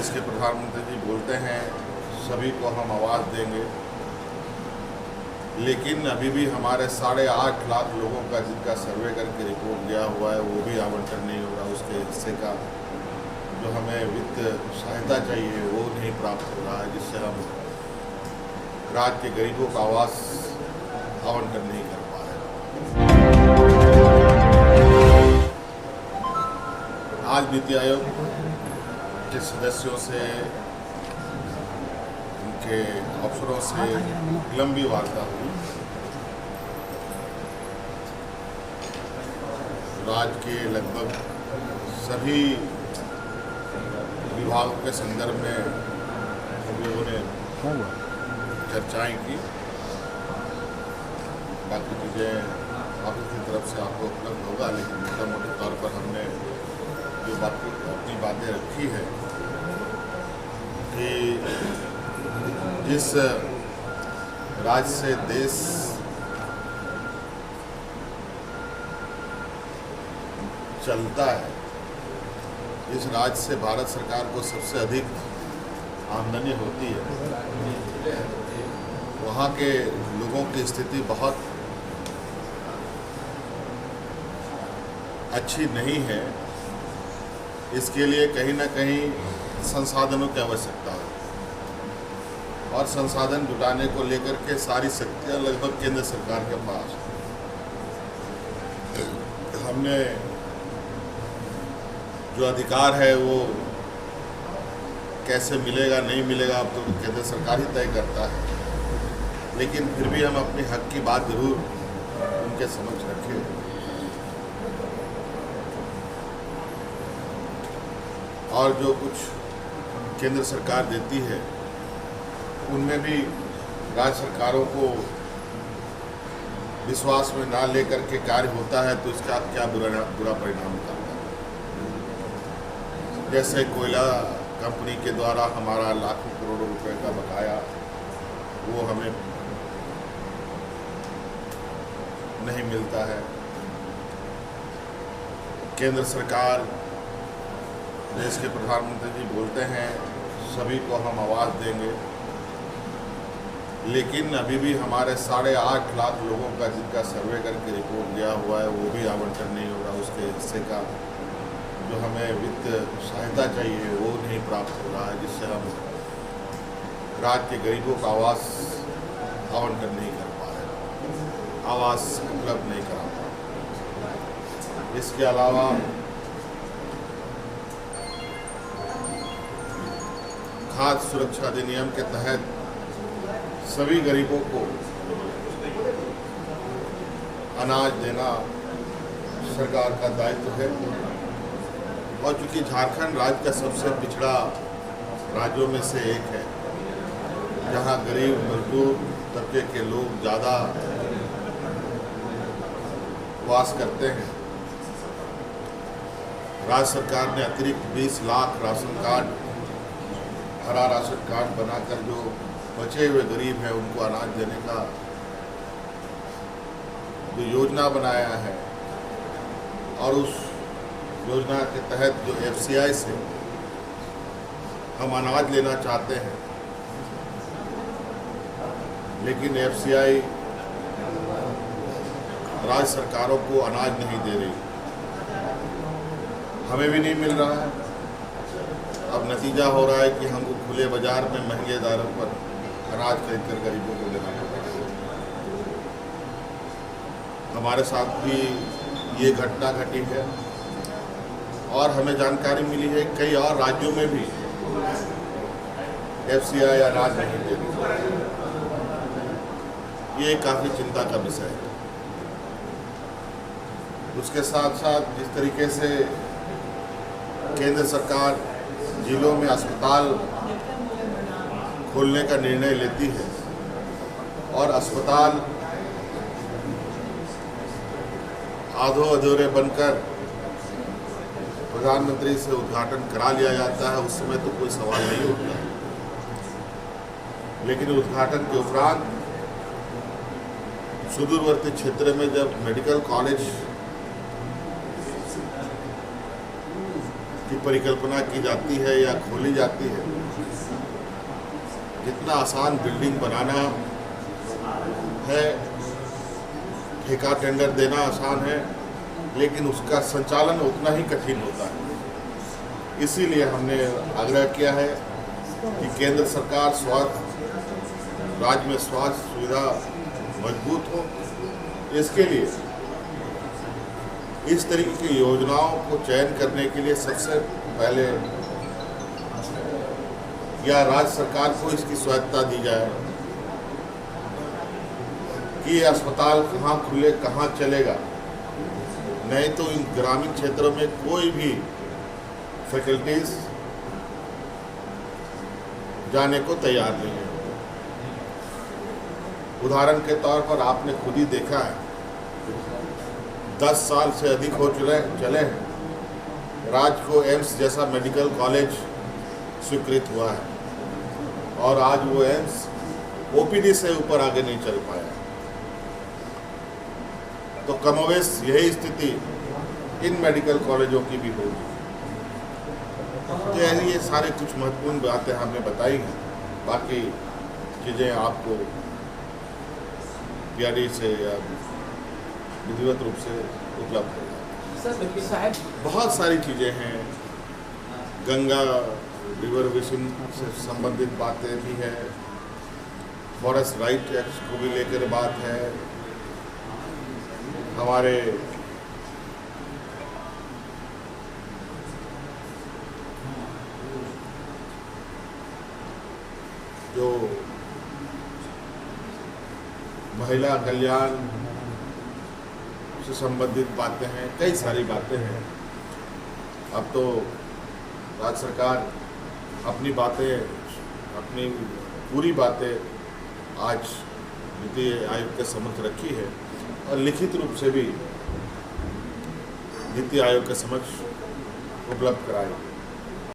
देश के प्रधानमंत्री जी बोलते हैं सभी को हम आवाज़ देंगे, लेकिन अभी भी हमारे 8.5 लाख लोगों का जिनका सर्वे करके रिपोर्ट गया हुआ है वो भी आवंटन नहीं हो रहा। उसके हिस्से का जो हमें वित्त सहायता चाहिए वो नहीं प्राप्त हो रहा है, जिससे हम राज्य के गरीबों का आवास आवंटन नहीं कर पा रहे। आज नीति आयोग के सदस्यों से, उनके अफसरों से लंबी वार्ता हुई। राज्य के लगभग सभी विभागों के संदर्भ में हम लोगों ने चर्चाएं की। बाकी चीज़ें ऑफिस की तरफ से आपको उपलब्ध होगा, लेकिन मोटा मोटे तौर पर हमने जो बाकी अपनी बातें रखी है कि जिस राज्य से देश चलता है, जिस राज्य से भारत सरकार को सबसे अधिक आमदनी होती है, वहाँ के लोगों की स्थिति बहुत अच्छी नहीं है। इसके लिए कहीं ना कहीं संसाधनों की आवश्यकता है और संसाधन जुटाने को लेकर के सारी शक्तियाँ लगभग केंद्र सरकार के पास। हमने जो अधिकार है वो कैसे मिलेगा नहीं मिलेगा अब तो केंद्र सरकार ही तय करता है, लेकिन फिर भी हम अपने हक की बात जरूर उनके समक्ष रखें। और जो कुछ केंद्र सरकार देती है उनमें भी राज्य सरकारों को विश्वास में ना लेकर के कार्य होता है तो इसका क्या बुरा परिणाम होता है। जैसे कोयला कंपनी के द्वारा हमारा लाखों करोड़ों रुपए का बकाया वो हमें नहीं मिलता है। केंद्र सरकार, देश के प्रधानमंत्री जी बोलते हैं सभी को हम आवाज़ देंगे, लेकिन अभी भी हमारे 8.5 लाख लोगों का जिनका सर्वे करके रिपोर्ट गया हुआ है वो भी आवंटन नहीं हो रहा। उसके हिस्से का जो हमें वित्त सहायता चाहिए वो नहीं प्राप्त हो रहा है, जिससे हम राज्य के गरीबों का आवास आवंटन नहीं कर पा रहे, आवास उपलब्ध नहीं करा पा रहे। इसके अलावा खाद्य सुरक्षा अधिनियम के तहत सभी गरीबों को अनाज देना सरकार का दायित्व है। और चूंकि झारखंड राज्य का सबसे पिछड़ा राज्यों में से एक है, जहां गरीब मजदूर तबके के लोग ज़्यादा वास करते हैं, राज्य सरकार ने अतिरिक्त 20 लाख राशन कार्ड, हरा राशन कार्ड बनाकर जो बचे हुए गरीब हैं उनको अनाज देने का जो योजना बनाया है, और उस योजना के तहत जो FCI से हम अनाज लेना चाहते हैं, लेकिन FCI राज्य सरकारों को अनाज नहीं दे रही, हमें भी नहीं मिल रहा है। अब नतीजा हो रहा है कि हमको खुले बाजार में महंगे दारों पर अनाज खरीद कर गरीबों को देना पड़ता है। हमारे साथ भी ये घटना घटी है और हमें जानकारी मिली है कई और राज्यों में भी FCI अनाज नहीं दे रही। ये काफ़ी चिंता का विषय है। उसके साथ साथ जिस तरीके से केंद्र सरकार जिलों में अस्पताल खोलने का निर्णय लेती है और अस्पताल आधो अधूरे बनकर प्रधानमंत्री से उद्घाटन करा लिया जाता है, उस समय तो कोई सवाल नहीं उठता, लेकिन उद्घाटन के उपरांत सुदूरवर्ती क्षेत्र में जब मेडिकल कॉलेज की परिकल्पना की जाती है या खोली जाती है, जितना आसान बिल्डिंग बनाना है, ठेका टेंडर देना आसान है, लेकिन उसका संचालन उतना ही कठिन होता है। इसीलिए हमने आग्रह किया है कि केंद्र सरकार राज्य में स्वास्थ्य सुविधा मजबूत हो। इसके लिए इस तरीके की योजनाओं को चयन करने के लिए सबसे पहले या राज्य सरकार को इसकी स्वायत्ता दी जाए कि अस्पताल कहाँ खुले, कहाँ चलेगा। नहीं तो इन ग्रामीण क्षेत्रों में कोई भी फैकल्टीज जाने को तैयार नहीं है। उदाहरण के तौर पर आपने खुद ही देखा है, 10 साल से अधिक हो चले हैं, राज्य को एम्स जैसा मेडिकल कॉलेज स्वीकृत हुआ है और आज वो एम्स ओपीडी से ऊपर आगे नहीं चल पाया। तो कमोवेश यही स्थिति इन मेडिकल कॉलेजों की भी होगी। तो ये सारे कुछ महत्वपूर्ण बातें हमने बताई हैं। बाकी चीज़ें आपको पीआरडी से या विधिवत रूप से उपलब्ध है। बहुत सारी चीज़ें हैं, गंगा रिवर बेसिन से संबंधित बातें भी हैं, फॉरेस्ट राइट एक्ट को भी लेकर बात है, हमारे जो महिला कल्याण से संबंधित बातें हैं, कई सारी बातें हैं। अब तो राज्य सरकार अपनी पूरी बातें आज नीति आयोग के समक्ष रखी है और लिखित रूप से भी नीति आयोग के समक्ष उपलब्ध कराई।